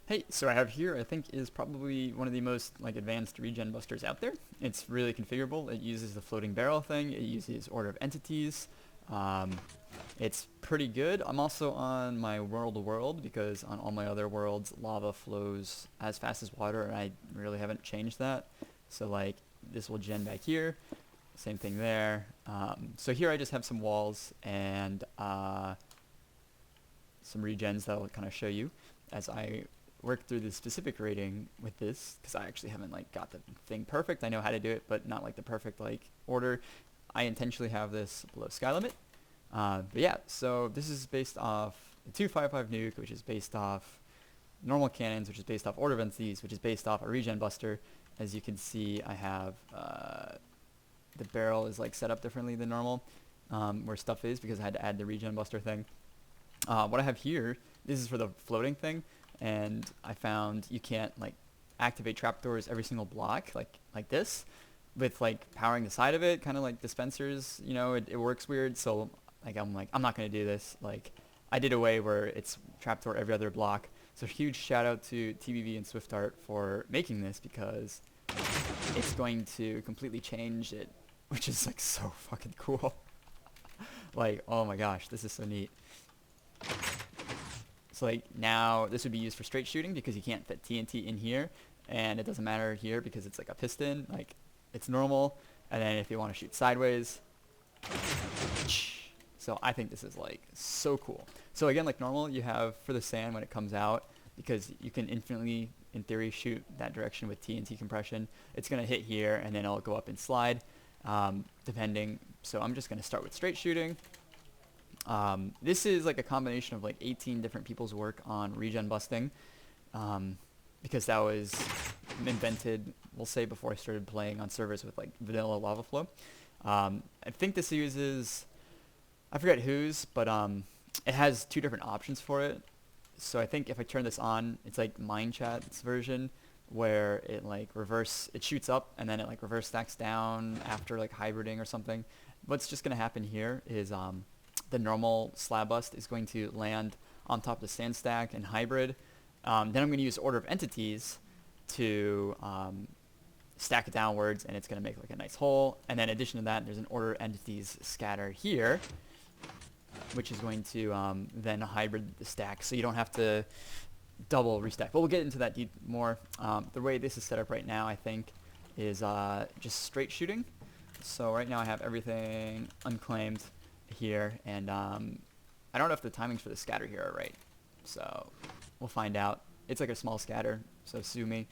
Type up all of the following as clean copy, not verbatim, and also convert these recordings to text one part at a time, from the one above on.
Hey, so I have here, I think is probably one of the most like advanced regen busters out there. It's really configurable. It uses the floating barrel thing. It uses order of entities. Um, it's pretty good. I'm also on my world because on all my other worlds, lava flows as fast as water, and I really haven't changed that. So like this will gen back here. Same thing there. So here I just have some walls and some regens that I'll kind of show you as I work through the specific rating with this, because I actually haven't like got the thing perfect. I know how to do it, but not like the perfect like order. I intentionally have this below sky limit. But yeah, so this is based off the 255 nuke, which is based off normal cannons, which is based off order of entities, which is based off a regen buster. As you can see, I have the barrel is like set up differently than normal, where stuff is, because I had to add the regen buster thing. What I have here, this is for the floating thing, and I found you can't like activate trapdoors every single block like this with like powering the side of it, kind of like dispensers, you know, it works weird. So I'm not going to do this. Like I did a way where it's trapdoor every other block. So huge shout out to TBV and SwiftArt for making this, because it's going to completely change it, which is like so fucking cool. Like, oh my gosh, this is so neat. So like now this would be used for straight shooting because you can't fit TNT in here, and it doesn't matter here because it's like a piston, like it's normal. And then if you want to shoot sideways, so I think this is like so cool. So again, like normal, you have for the sand when it comes out, because you can infinitely in theory shoot that direction with TNT compression. It's gonna hit here and then it'll go up and slide, depending. So I'm just gonna start with straight shooting. This is like a combination of like 18 different people's work on regen busting, because that was invented, we'll say, before I started playing on servers with like vanilla lava flow. I think this uses, I forget whose, but it has two different options for it. So I think if I turn this on, it's like Minechat's version, where it like it shoots up and then it like reverse stacks down after like hybriding or something. What's just gonna happen here is the normal slab bust is going to land on top of the sand stack and hybrid. Then I'm going to use order of entities to stack it downwards, and it's going to make like a nice hole. And then in addition to that, there's an order of entities scatter here, which is going to then hybrid the stack, so you don't have to double restack. But we'll get into that more. The way this is set up right now, I think, is just straight shooting. So right now I have everything unclaimed here, and I don't know if the timings for the scatter here are right, so we'll find out. It's like a small scatter, so sue me.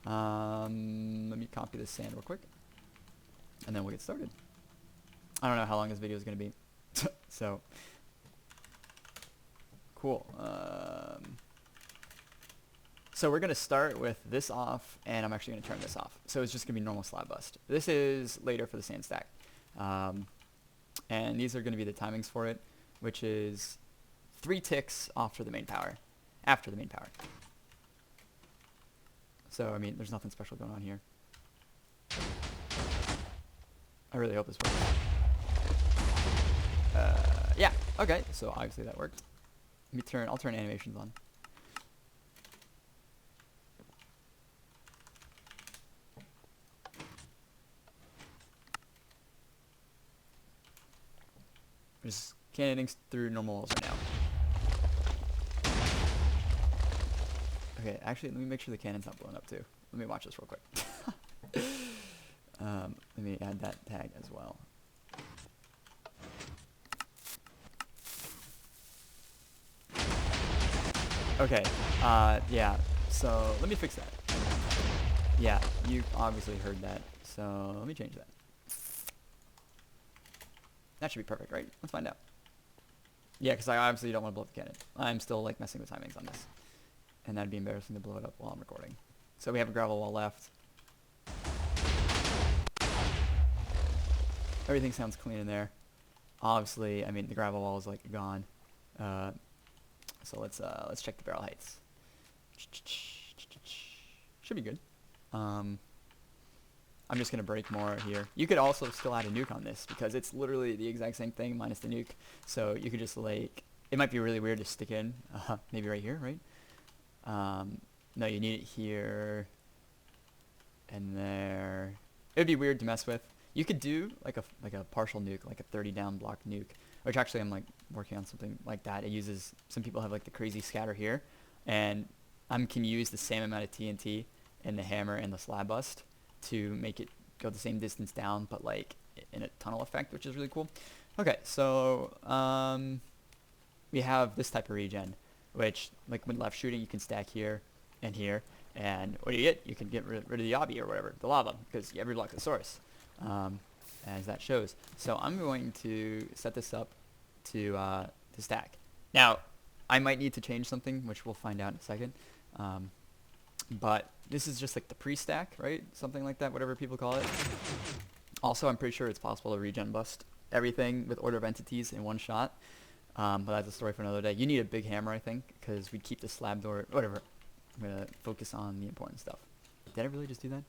Let me copy this sand real quick, and then we'll get started. I don't know how long this video is going to be, so cool. So we're going to start with this off, and I'm actually going to turn this off. So it's just going to be normal slab bust. This is later for the sand stack. And these are going to be the timings for it, which is 3 ticks after the main power. So, I mean, there's nothing special going on here. I really hope this works. Yeah, okay, so obviously that worked. I'll turn animations on. Just cannoning through normal walls right now. Okay, actually, let me make sure the cannon's not blowing up too. Let me watch this real quick. Let me add that tag as well. Okay, yeah, so let me fix that. Yeah, you obviously heard that, so let me change that. That should be perfect, right? Let's find out. Yeah, because I obviously don't want to blow up the cannon. I'm still like messing with timings on this, and that'd be embarrassing to blow it up while I'm recording. So we have a gravel wall left. Everything sounds clean in there. Obviously, I mean the gravel wall is like gone. So let's check the barrel heights. Should be good. I'm just going to break more here. You could also still add a nuke on this, because it's literally the exact same thing minus the nuke. So you could just like, it might be really weird to stick in, maybe right here, right? No, you need it here and there. It would be weird to mess with. You could do like a partial nuke, like a 30 down block nuke, which actually I'm like working on something like that. It uses, some people have like the crazy scatter here, and I can use the same amount of TNT in the hammer and the slab bust to make it go the same distance down, but like in a tunnel effect, which is really cool. Okay, so we have this type of regen, which like with left shooting, you can stack here and here, and what do you get? You can get rid of the obby or whatever, the lava, because every block's a source, as that shows. So I'm going to set this up to stack. Now, I might need to change something, which we'll find out in a second. But this is just like the pre-stack, right? Something like that, whatever people call it. Also, I'm pretty sure it's possible to regen bust everything with order of entities in one shot. But that's a story for another day. You need a big hammer, I think, because we'd keep the slab door, whatever. I'm going to focus on the important stuff. Did I really just do that?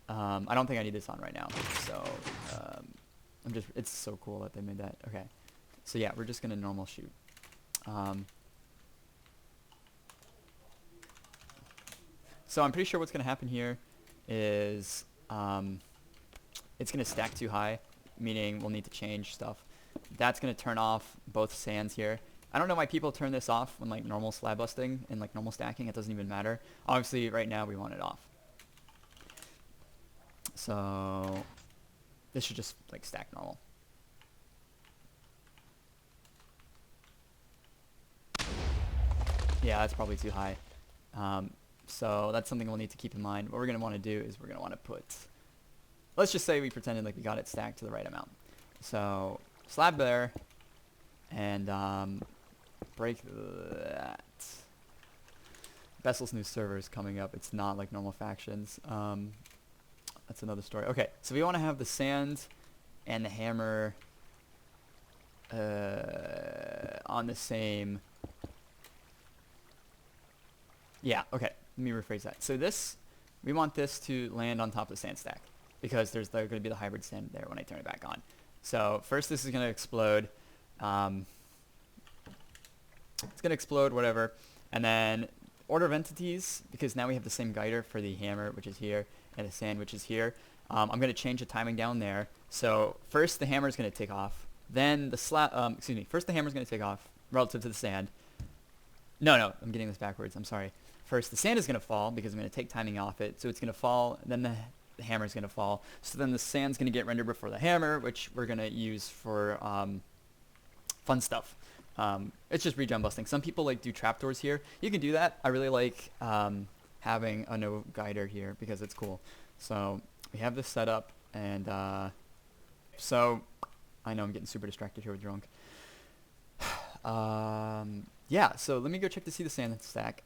I don't think I need this on right now. So, it's so cool that they made that. Okay. So yeah, we're just going to normal shoot. So I'm pretty sure what's going to happen here is it's going to stack too high, meaning we'll need to change stuff. That's going to turn off both sands here. I don't know why people turn this off when like normal slab busting and like normal stacking. It doesn't even matter. Obviously, right now we want it off. So this should just like stack normal. Yeah, that's probably too high. So that's something we'll need to keep in mind. What we're going to want to do is we're going to want to put, let's just say we pretended like we got it stacked to the right amount. So slab there, and break that. Vessel's new server is coming up. It's not like normal factions. That's another story. Okay, so we want to have the sand and the hammer on the same. Yeah, okay. Let me rephrase that. So this, we want this to land on top of the sand stack because there's going to be the hybrid sand there when I turn it back on. So first this is going to explode. It's going to explode, whatever. And then order of entities, because now we have the same guider for the hammer, which is here, and the sand, which is here. I'm going to change the timing down there. So first the hammer is going to take off. Then the first the hammer is going to take off relative to the sand. No, I'm getting this backwards. I'm sorry. First, the sand is going to fall because I'm going to take timing off it. So it's going to fall, then the hammer is going to fall. So then the sand's going to get rendered before the hammer, which we're going to use for fun stuff. It's just regen busting. Some people like do trapdoors here. You can do that. I really like having a no guider here because it's cool. So we have this set up, and so I know I'm getting super distracted here with drunk. Yeah, so let me go check to see the sand stack.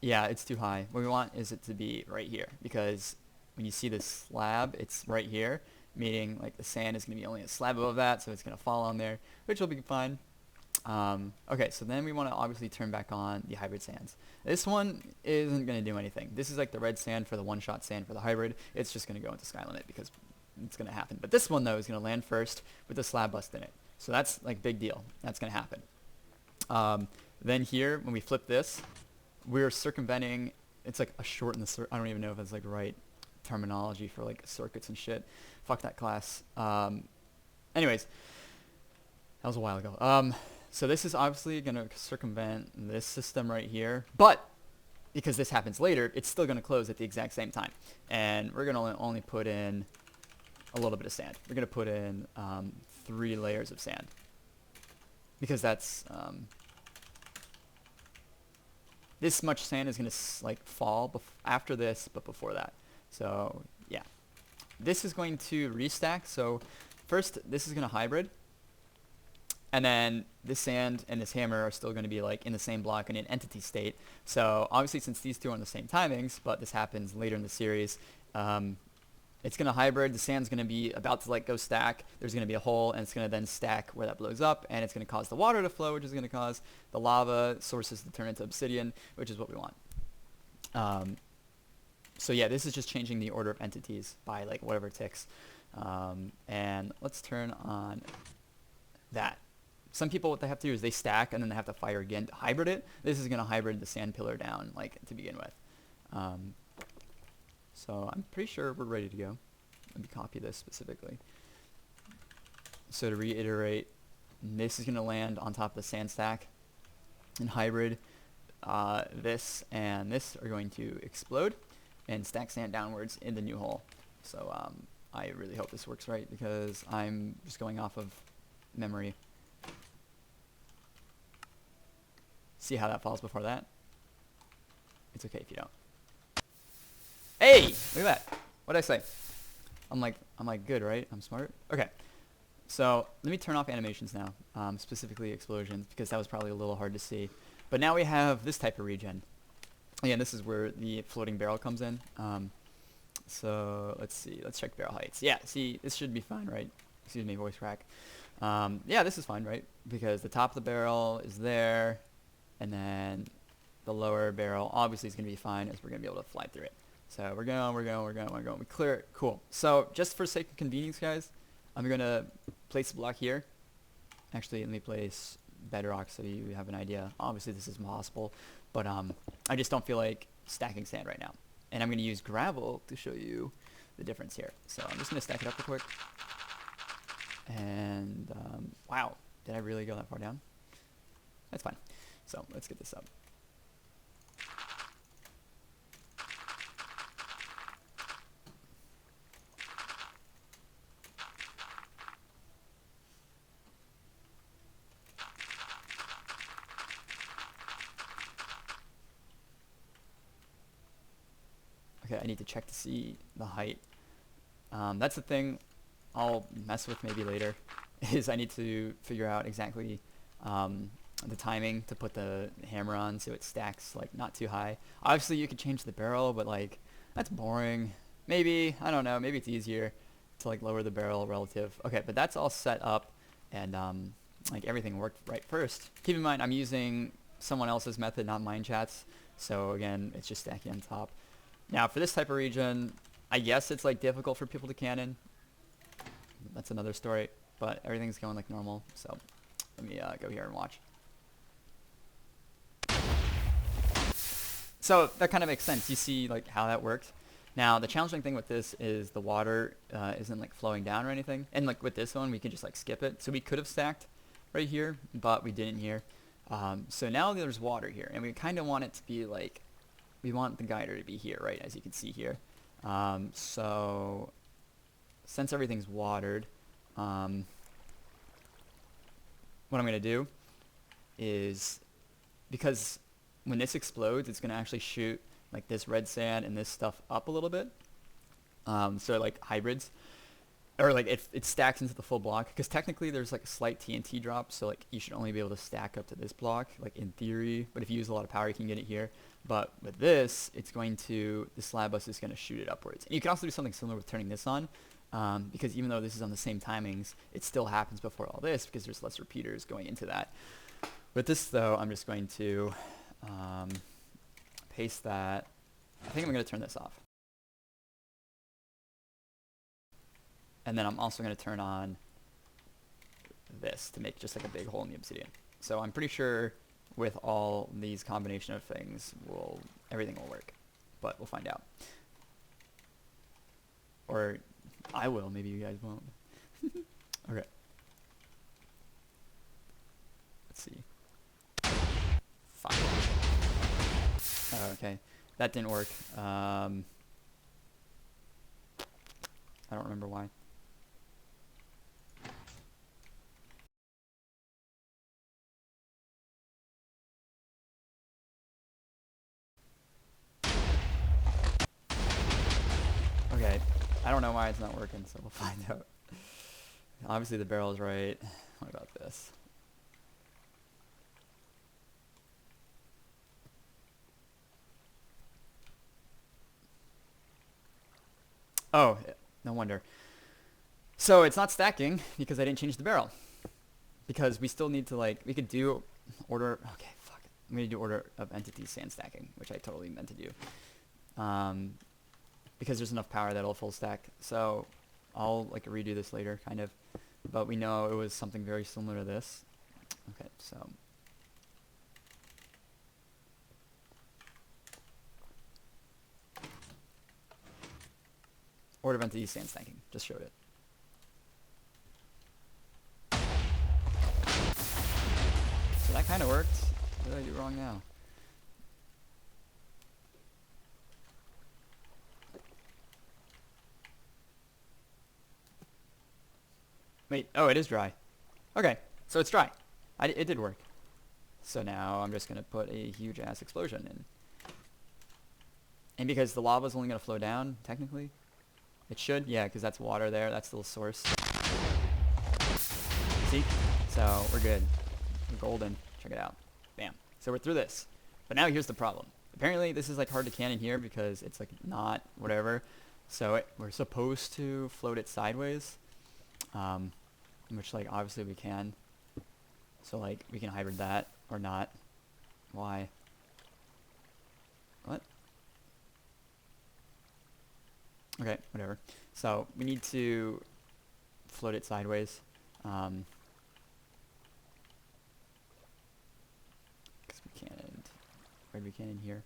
Yeah, it's too high. What we want is it to be right here, because when you see this slab, it's right here, meaning like the sand is going to be only a slab above that, so it's going to fall on there, which will be fine. Okay, so then we want to obviously turn back on the hybrid sands. This one isn't going to do anything. This is like the red sand for the one-shot sand for the hybrid. It's just going to go into sky limit because it's going to happen. But this one, though, is going to land first with the slab bust in it. So that's like big deal. That's going to happen. Then here, when we flip this, we're circumventing, it's like a short in the I don't even know if that's like right terminology for like circuits and shit. Fuck that class. Anyways, that was a while ago. So this is obviously going to circumvent this system right here, but because this happens later, it's still going to close at the exact same time. And we're going to only put in a little bit of sand. We're going to put in 3 layers of sand because that's this much sand is going to like fall after this, but before that. So yeah, this is going to restack. So first, this is going to hybrid, and then this sand and this hammer are still going to be like in the same block in an entity state. So obviously, since these two are on the same timings, but this happens later in the series, it's going to hybrid. The sand's going to be about to like go stack. There's going to be a hole, and it's going to then stack where that blows up, and it's going to cause the water to flow, which is going to cause the lava sources to turn into obsidian, which is what we want. So yeah, this is just changing the order of entities by like whatever ticks. And let's turn on that. Some people, what they have to do is they stack and then they have to fire again to hybrid it. This is going to hybrid the sand pillar down, like, to begin with. So I'm pretty sure we're ready to go. Let me copy this specifically. So to reiterate, this is going to land on top of the sand stack, and hybrid this and this are going to explode and stack sand downwards in the new hole. So I really hope this works right, because I'm just going off of memory. See how that falls before that? It's okay if you don't. Hey, look at that. What did I say? I'm like good, right? I'm smart. Okay. So let me turn off animations now, specifically explosions, because that was probably a little hard to see. But now we have this type of regen. Again, this is where the floating barrel comes in. So let's see. Let's check barrel heights. Yeah, see, this should be fine, right? Excuse me, voice crack. Yeah, this is fine, right? Because the top of the barrel is there, and then the lower barrel obviously is going to be fine, as we're going to be able to fly through it. So we're going. We clear it. Cool. So just for sake of convenience, guys, I'm going to place a block here. Actually, let me place bedrock so you have an idea. Obviously, this is impossible, but I just don't feel like stacking sand right now. And I'm going to use gravel to show you the difference here. So I'm just going to stack it up real quick. And wow, did I really go that far down? That's fine. So let's get this up. Okay, I need to check to see the height. That's the thing I'll mess with maybe later, is I need to figure out exactly the timing to put the hammer on so it stacks like not too high. Obviously you could change the barrel, but like that's boring. Maybe, I don't know, maybe it's easier to like lower the barrel relative. Okay, but that's all set up, and like everything worked right first. Keep in mind I'm using someone else's method, not Minechat's, so again it's just stacking on top. Now for this type of region, I guess it's like difficult for people to cannon. That's another story, but everything's going like normal. So let me go here and watch. So that kind of makes sense. You see like how that works. Now the challenging thing with this is the water isn't like flowing down or anything. And like with this one, we can just like skip it. So we could have stacked right here, but we didn't here. So now there's water here, and we kind of want it to be like, we want the guider to be here, right? As you can see here. So since everything's watered, what I'm going to do is, because when this explodes, it's going to actually shoot like this red sand and this stuff up a little bit. So like hybrids, or like it stacks into the full block, because technically there's like a slight TNT drop, so like you should only be able to stack up to this block, like in theory, but if you use a lot of power you can get it here. But with this, it's going to, the slab bus is going to shoot it upwards. And you can also do something similar with turning this on, because even though this is on the same timings, it still happens before all this, because there's less repeaters going into that. With this though, I'm just going to paste that. I think I'm going to turn this off. And then I'm also going to turn on this to make just like a big hole in the obsidian. So I'm pretty sure with all these combination of things, everything will work. But we'll find out. Or I will, maybe you guys won't. Okay. Let's see. Fine. Oh, okay. That didn't work. I don't remember why. Okay, I don't know why it's not working, so we'll find out. Obviously the barrel's right. What about this? Oh, no wonder. So it's not stacking because I didn't change the barrel. Because we still need to like, we could do order, okay, fuck. I'm going to do order of entities sand stacking, which I totally meant to do. Because there's enough power that it'll full stack. So I'll like redo this later, kind of. But we know it was something very similar to this. So order of entity sand stacking. Just showed it. So that kind of worked. What did I do wrong now? Wait, oh, it is dry. Okay, so it's dry. It did work. So now I'm just going to put a huge ass explosion in. And because the lava's only going to flow down, technically, it should, yeah, because that's water there. That's the little source. See? So we're good. We're golden. Check it out. Bam. So we're through this. But now here's the problem. Apparently this is like hard to can in here because it's like not whatever. So we're supposed to float it sideways. Which like obviously we can. So like we can hybrid that or not. Why? What? Okay, whatever. So we need to float it sideways. Because we can't. Where we can in here.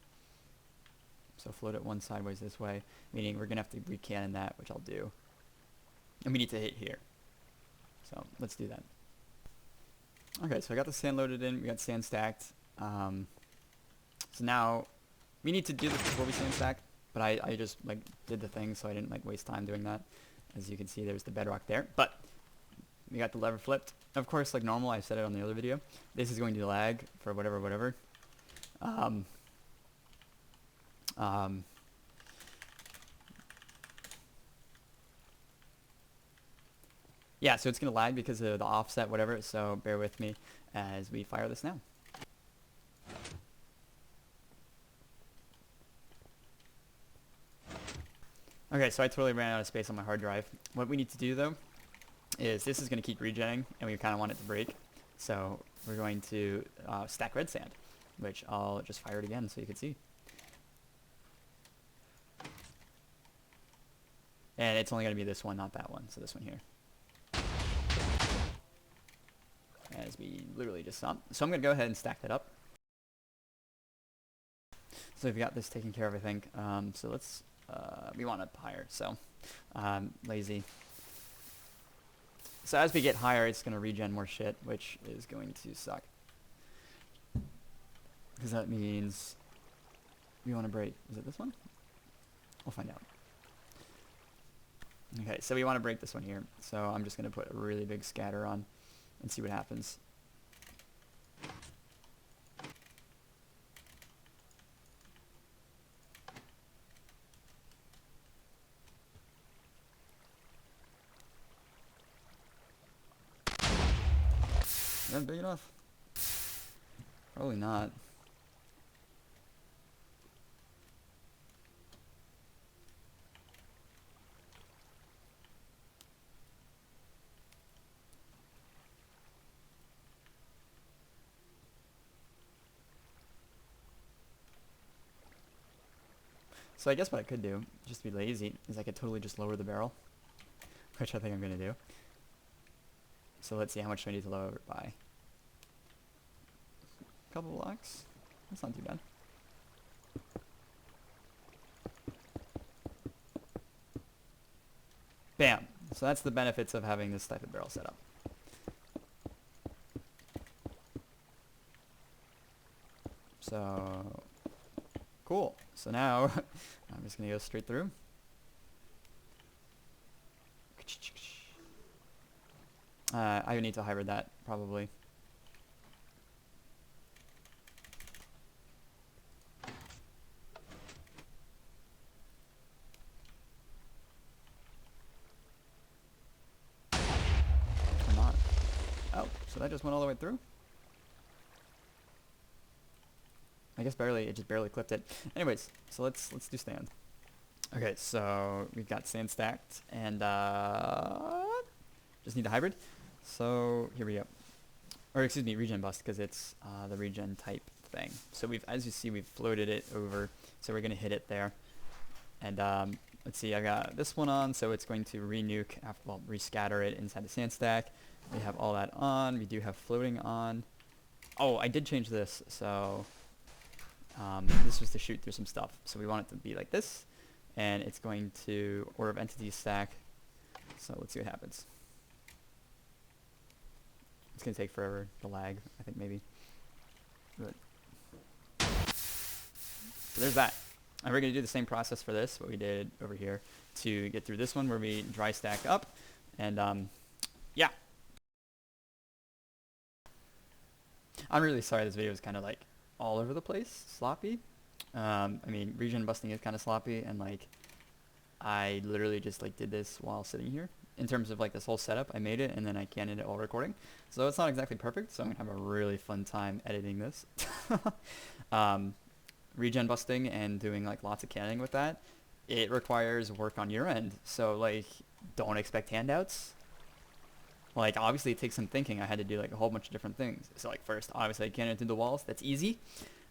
So float it one sideways this way, meaning we're gonna have to recannon that, which I'll do. And we need to hit here. So let's do that. Okay, so I got the sand loaded in. We got sand stacked. So now we need to do this before we sand stack, but I just like did the thing, so I didn't like waste time doing that. As you can see, there's the bedrock there. But we got the lever flipped. Of course, like normal, I said it on the other video. This is going to lag for whatever. Yeah, so it's going to lag because of the offset, whatever, so bear with me as we fire this now. Okay, so I totally ran out of space on my hard drive. What we need to do, though, is this is going to keep regenning, and we kind of want it to break. So we're going to stack red sand, which I'll just fire it again so you can see. And it's only going to be this one, not that one, so this one here. As we literally just saw. So I'm going to go ahead and stack that up. So we've got this taken care of, I think. So let's, we want up higher, so lazy. So as we get higher, it's going to regen more shit, which is going to suck. Because that means we want to break. Is it this one? We'll find out. Okay, so we want to break this one here. So I'm just going to put a really big scatter on and see what happens. Is that big enough? Probably not. So I guess what I could do, just to be lazy, is I could totally just lower the barrel, which I think I'm going to do. So let's see, how much do I need to lower it by? A couple blocks? That's not too bad. Bam! So that's the benefits of having this type of barrel set up. So, cool. So now, I'm just going to go straight through. I would need to hybrid that, probably. Or not. Oh, so that just went all the way through? I guess barely, it just barely clipped it. Anyways, so let's do sand. Okay, so we've got sand stacked, and just need the hybrid. So here we go. Or excuse me, regen bust, because it's the regen type thing. So we've, as you see, we've floated it over. So we're gonna hit it there. And let's see, I got this one on, so it's going to re-nuke, well, rescatter it inside the sand stack. We have all that on. We do have floating on. oh, I did change this. So this was to shoot through some stuff. So we want it to be like this, and it's going to order of entities stack. So let's see what happens. It's gonna take forever. The lag, I think maybe. But so there's that. And we're gonna do the same process for this, what we did over here, to get through this one where we dry stack up, and yeah. I'm really sorry this video is kind of like all over the place, sloppy. I mean, regen busting is kind of sloppy, and like I literally just like did this while sitting here. In terms of like this whole setup, I made it and then I canned it while recording. So it's not exactly perfect, so I'm gonna have a really fun time editing this. Regen busting and doing like lots of canning with that, it requires work on your end. So like, don't expect handouts. Like obviously it takes some thinking. I had to do like a whole bunch of different things. So like first, obviously I cannoned through the walls. That's easy.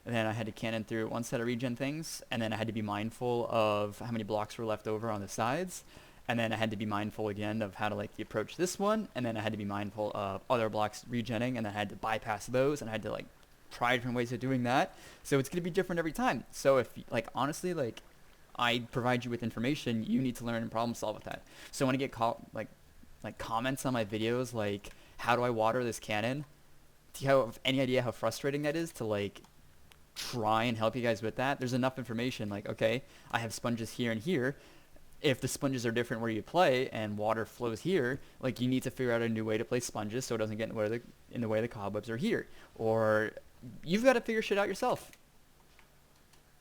And then I had to cannon through one set of regen things, and then I had to be mindful of how many blocks were left over on the sides, and then I had to be mindful again of how to like approach this one, and then I had to be mindful of other blocks regenning, and then I had to bypass those, and I had to like try different ways of doing that. So it's gonna be different every time. So if like honestly like I provide you with information, you need to learn and problem solve with that. So when I get like comments on my videos like, how do I water this cannon? Do you have any idea how frustrating that is to like try and help you guys with that? There's enough information like, okay, I have sponges here and here. If the sponges are different where you play and water flows here, like you need to figure out a new way to place sponges so it doesn't get in the way the cobwebs are here. Or you've got to figure shit out yourself.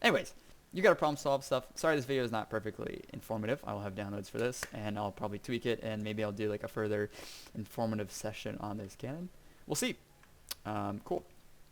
Anyways, you got to problem solve stuff. Sorry this video is not perfectly informative. I'll have downloads for this and I'll probably tweak it, and maybe I'll do like a further informative session on this cannon. We'll see. Cool.